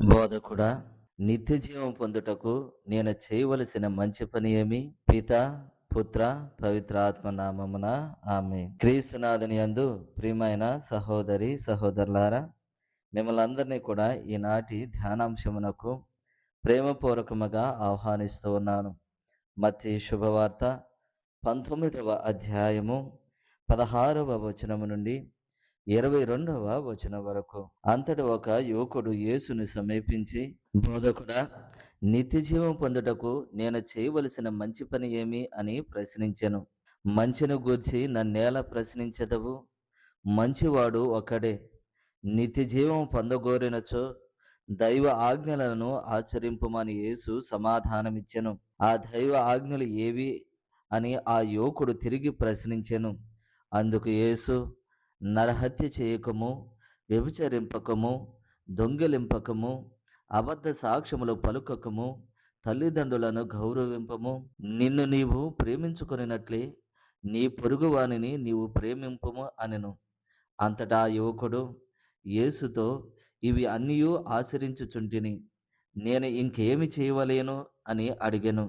బోధకుడా, నిత్య జీవం పొందుటకు నేను చేయవలసిన మంచి పని ఏమి? పిత, పుత్ర, పవిత్ర ఆత్మ నామమున ఆమేన్. క్రీస్తునాథుని యందు ప్రియమైన సహోదరి సహోదరులారా, మిమ్మల్ని అందరినీ కూడా ఈనాటి ధ్యానాంశమునకు ప్రేమపూర్వకముగా ఆహ్వానిస్తూ ఉన్నాను. మత్తయి శుభవార్త 19వ అధ్యాయము 16వ వచనము నుండి 22వ వచనం వరకు. అంతటి ఒక యువకుడు యేసుని సమీపించి, బోధకుడా, నిత్య జీవం పొందుటకు నేను చేయవలసిన మంచి పని ఏమి అని ప్రశ్నించెను. మంచిని గూర్చి నన్నేలా ప్రశ్నించెదవు? మంచివాడు ఒకడే. నిత్య జీవం పొందగోరినచో దైవ ఆజ్ఞలను ఆచరింపుమని యేసు సమాధానమిచ్చెను. ఆ దైవ ఆజ్ఞలు ఏవి అని ఆ యువకుడు తిరిగి ప్రశ్నించెను. అందుకు యేసు, నరహత్య చేయకము, వ్యభిచరింపకము, దొంగిలింపకము, అబద్ధ సాక్ష్యములు పలుకకము, తల్లిదండ్రులను గౌరవింపము, నిన్ను నీవు ప్రేమించుకొనినట్లే నీ పొరుగువానిని నీవు ప్రేమింపుము అనెను. అంతటా ఆ యువకుడు యేసుతో, ఇవి అన్నియూ ఆచరించుచుంటిని, నేను ఇంకేమి చేయవలేను అని అడిగెను.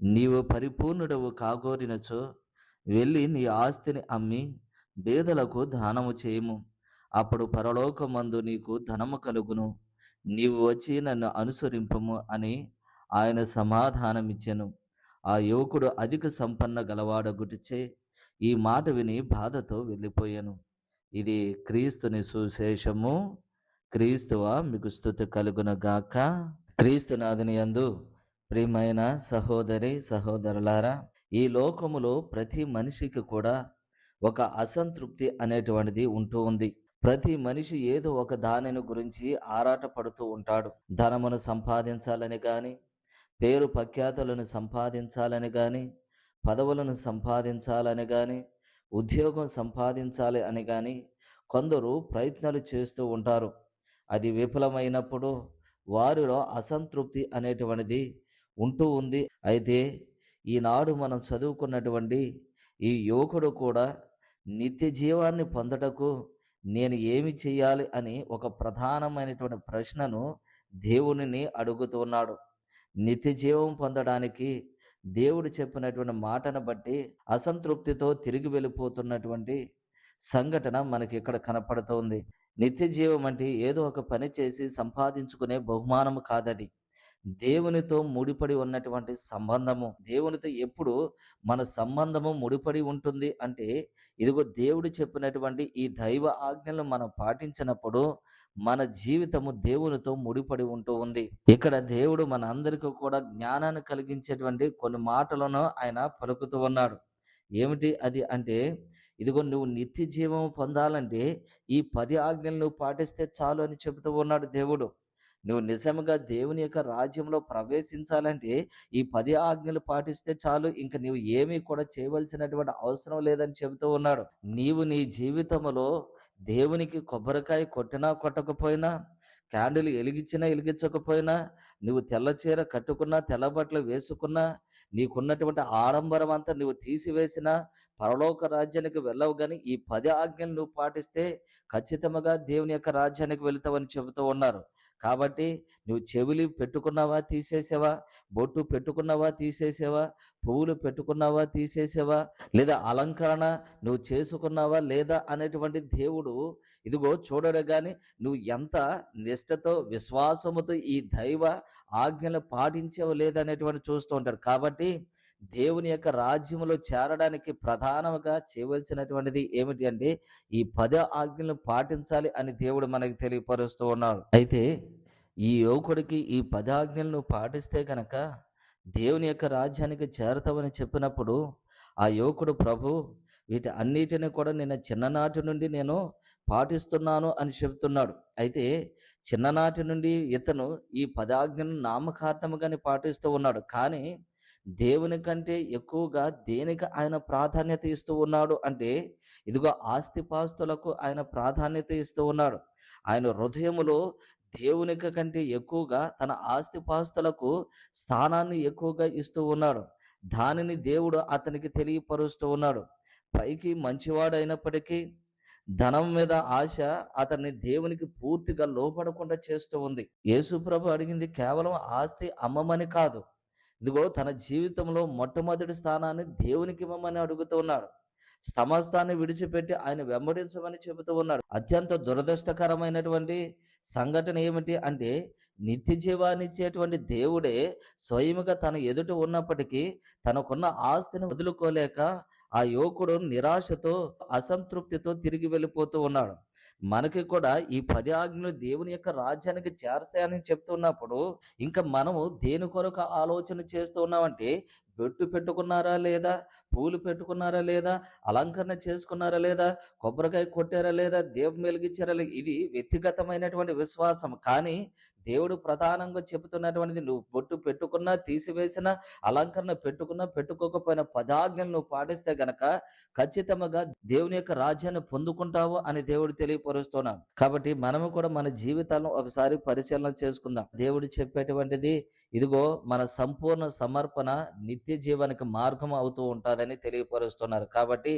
నీవు పరిపూర్ణుడవు కాగోరినచో వెళ్ళి నీ ఆస్తిని అమ్మి బేదలకు దానము చేయుము, అప్పుడు పరలోకమందు నీకు ధనము కలుగును. నీవు వచ్చి నన్ను అనుసరింపుము అని ఆయన సమాధానమిచ్చెను. ఆ యువకుడు అధిక సంపన్న గలవాడగుటచే ఈ మాట విని బాధతో వెళ్ళిపోయాను. ఇది క్రీస్తుని సువిశేషము. క్రీస్తువా మీకు స్తుతి కలుగును గాక. క్రీస్తునాథుని యందు ప్రియమైన సహోదరి సహోదరులారా, ఈ లోకములో ప్రతి మనిషికి కూడా ఒక అసంతృప్తి అనేటువంటిది ఉంటూ ఉంది. ప్రతి మనిషి ఏదో ఒక దానిని గురించి ఆరాట పడుతూ ఉంటాడు. ధనమును సంపాదించాలని గాని, పేరు ప్రఖ్యాతులను సంపాదించాలని గాని, పదవులను సంపాదించాలని గాని, ఉద్యోగం సంపాదించాలి అని గాని కొందరు ప్రయత్నాలు చేస్తూ ఉంటారు. అది విఫలమైనప్పుడు వారిలో అసంతృప్తి అనేటువంటిది ఉంటూ ఉంది. అయితే ఈనాడు మనం చదువుకున్నటువంటి ఈ యువకుడు కూడా నిత్య జీవాన్ని పొందుటకు నేను ఏమి చేయాలి అని ఒక ప్రధానమైనటువంటి ప్రశ్నను దేవునిని అడుగుతున్నాడు. నిత్య జీవం పొందడానికి దేవుడు చెప్పినటువంటి మాటను బట్టి అసంతృప్తితో తిరిగి వెళ్ళిపోతున్నటువంటి సంఘటన మనకి ఇక్కడ కనపడుతోంది. నిత్య జీవం అంటే ఏదో ఒక పని చేసి సంపాదించుకునే బహుమానము కాదది. దేవునితో ముడిపడి ఉన్నటువంటి సంబంధము. దేవునితో ఎప్పుడు మన సంబంధము ముడిపడి ఉంటుంది అంటే, ఇదిగో దేవుడు చెప్పినటువంటి ఈ దైవ ఆజ్ఞలను మనం పాటించినప్పుడు మన జీవితము దేవునితో ముడిపడి ఉంటూ ఉంది. ఇక్కడ దేవుడు మన అందరికీ కూడా జ్ఞానాన్ని కలిగించేటువంటి కొన్ని మాటలను ఆయన పలుకుతూ ఉన్నాడు. ఏమిటి అది అంటే, ఇదిగో నువ్వు నిత్య జీవం పొందాలంటే ఈ 10 ఆజ్ఞలు నువ్వు పాటిస్తే చాలు అని చెబుతూ ఉన్నాడు దేవుడు. నువ్వు నిజంగా దేవుని యొక్క రాజ్యంలో ప్రవేశించాలంటే ఈ 10 ఆజ్ఞలు పాటిస్తే చాలు. ఇంక నీవు ఏమీ కూడా చేయవలసినటువంటి అవసరం లేదని చెబుతూ ఉన్నాడు. నీవు నీ జీవితంలో దేవునికి కొబ్బరికాయ కొట్టినా కొట్టకపోయినా, క్యాండిల్ ఎలిగించినా ఎలిగించకపోయినా, నువ్వు తెల్ల చీర కట్టుకున్నా, తెల్ల బట్టలు వేసుకున్నా, నీకున్నటువంటి ఆడంబరం అంతా నువ్వు తీసివేసినా పరలోక రాజ్యానికి వెళ్ళవు. గాని ఈ 10 ఆజ్ఞలు నువ్వు పాటిస్తే ఖచ్చితంగా దేవుని యొక్క రాజ్యానికి వెళతావని చెబుతూ ఉన్నారు. కాబట్టి నువ్వు చెవులు పెట్టుకున్నావా తీసేసావా, బొట్టు పెట్టుకున్నావా తీసేసావా, పువ్వులు పెట్టుకున్నావా తీసేసావా, లేదా అలంకరణ నువ్వు చేసుకున్నావా లేదా అనేటువంటి దేవుడు ఇదిగో చూడడు. గాని నువ్వు ఎంత నిష్ఠతో విశ్వాసముతో ఈ దైవ ఆజ్ఞలు పాటించావు లేదనేటువంటి చూస్తూ ఉంటారు. కాబట్టి దేవుని యొక్క రాజ్యంలో చేరడానికి ప్రధానంగా చేయవలసినటువంటిది ఏమిటి అంటే ఈ 10 ఆజ్ఞలను పాటించాలి అని దేవుడు మనకి తెలియపరుస్తూ ఉన్నాడు. అయితే ఈ యువకుడికి ఈ 10 ఆజ్ఞలను పాటిస్తే గనక దేవుని యొక్క రాజ్యానికి చేరతావని చెప్పినప్పుడు ఆ యువకుడు, ప్రభు, వీటి అన్నిటిని కూడా నేను చిన్ననాటి నుండి నేను పాటిస్తున్నాను అని చెబుతున్నాడు. అయితే చిన్ననాటి నుండి ఇతను ఈ 10 ఆజ్ఞలను నామకార్థముగానే పాటిస్తూ ఉన్నాడు. కానీ దేవుని కంటే ఎక్కువగా దేనికి ఆయన ప్రాధాన్యత ఇస్తూ ఉన్నాడు అంటే, ఇదిగో ఆస్తిపాస్తులకు ఆయన ప్రాధాన్యత ఇస్తూ ఉన్నాడు. ఆయన హృదయములో దేవునికి కంటే ఎక్కువగా తన ఆస్తిపాస్తులకు స్థానాన్ని ఎక్కువగా ఇస్తూ ఉన్నాడు. దానిని దేవుడు అతనికి తెలియపరుస్తూ ఉన్నాడు. పైకి మంచివాడైనప్పటికీ, ధనం మీద ఆశ అతన్ని దేవునికి పూర్తిగా లోపడకుండా చేస్తూ ఉంది. యేసు ప్రభు అడిగింది కేవలం ఆస్తి అమ్మమని కాదు. ఇదిగో తన జీవితంలో మొట్టమొదటి స్థానాన్ని దేవునికి ఇవ్వమని అడుగుతూ ఉన్నాడు. సమస్తాన్ని విడిచిపెట్టి ఆయన వెంబడించమని చెబుతూ ఉన్నాడు. అత్యంత దురదృష్టకరమైనటువంటి సంఘటన ఏమిటి అంటే, నిత్య జీవాన్ని ఇచ్చేటువంటి దేవుడే స్వయముగా తన ఎదుట ఉన్నప్పటికీ తనకున్న ఆస్తిని వదులుకోలేక ఆ యువకుడు నిరాశతో, అసంతృప్తితో తిరిగి వెళ్ళిపోతూ ఉన్నాడు. మనకి కూడా ఈ 10 ఆజ్ఞలు దేవుని యొక్క రాజ్యానికి చేరస్తాయని చెప్తున్నప్పుడు, ఇంకా మనము దేని కొరకు ఆలోచన చేస్తూ ఉన్నామంటే, బొట్టు పెట్టుకున్నారా లేదా? పూలు పెట్టుకున్నారా లేదా? అలంకరణ చేసుకున్నారా లేదా? కొబ్బరికాయ కొట్టారా లేదా? దీపం వెలిగించారా లేదా? ఇది వ్యక్తిగతమైనటువంటి విశ్వాసం. కానీ దేవుడు ప్రధానంగా చెబుతున్నటువంటిది, నువ్వు బొట్టు పెట్టుకున్నా, తీసివేసినా, అలంకరణ పెట్టుకున్నా, పెట్టుకోకపోయినా 10 ఆజ్ఞలు నువ్వు పాటిస్తే గనక ఖచ్చితంగా దేవుని యొక్క రాజ్యాన్ని పొందుకుంటావు అని దేవుడు తెలియపరుస్తున్నాడు. కాబట్టి మనము కూడా మన జీవితాలను ఒకసారి పరిశీలన చేసుకుందాం. దేవుడు చెప్పేటువంటిది, ఇదిగో మన సంపూర్ణ సమర్పణ నిత్య జీవానికి మార్గం అవుతూ ఉంటుందని తెలియపరుస్తున్నారు. కాబట్టి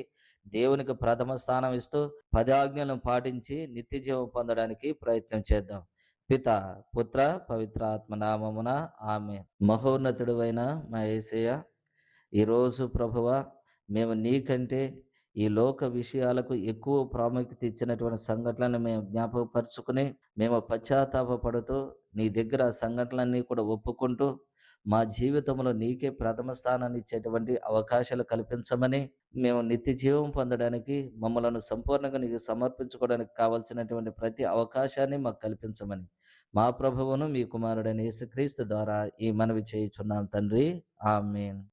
దేవునికి ప్రథమ స్థానం ఇస్తూ 10 ఆజ్ఞలను పాటించి నిత్య జీవం పొందడానికి ప్రయత్నం చేద్దాం. పిత, పుత్ర, పవిత్ర ఆత్మ నామమున ఆమేన్. మహోన్నతుడైన మా యేసయ్య, ఈరోజు ప్రభువా, మేము నీకంటే ఈ లోక విషయాలకు ఎక్కువ ప్రాముఖ్యత ఇచ్చినటువంటి సంఘటనలను మేము జ్ఞాపకపరుచుకుని, మేము పశ్చాత్తాపపడుతూ నీ దగ్గర ఆ సంఘటనలన్నీ కూడా ఒప్పుకుంటూ, మా జీవితంలో నీకే ప్రథమ స్థానాన్ని ఇచ్చేటువంటి అవకాశాలు కల్పించమని, మేము నిత్య జీవం పొందడానికి, మమ్మలను సంపూర్ణంగా నీకు సమర్పించుకోవడానికి కావలసినటువంటి ప్రతి అవకాశాన్ని మాకు కల్పించమని, మా ప్రభువును మీ కుమారుడైన యేసుక్రీస్తు ద్వారా ఈ మనవి చేయుచున్నాం తండ్రి. ఆమేన్.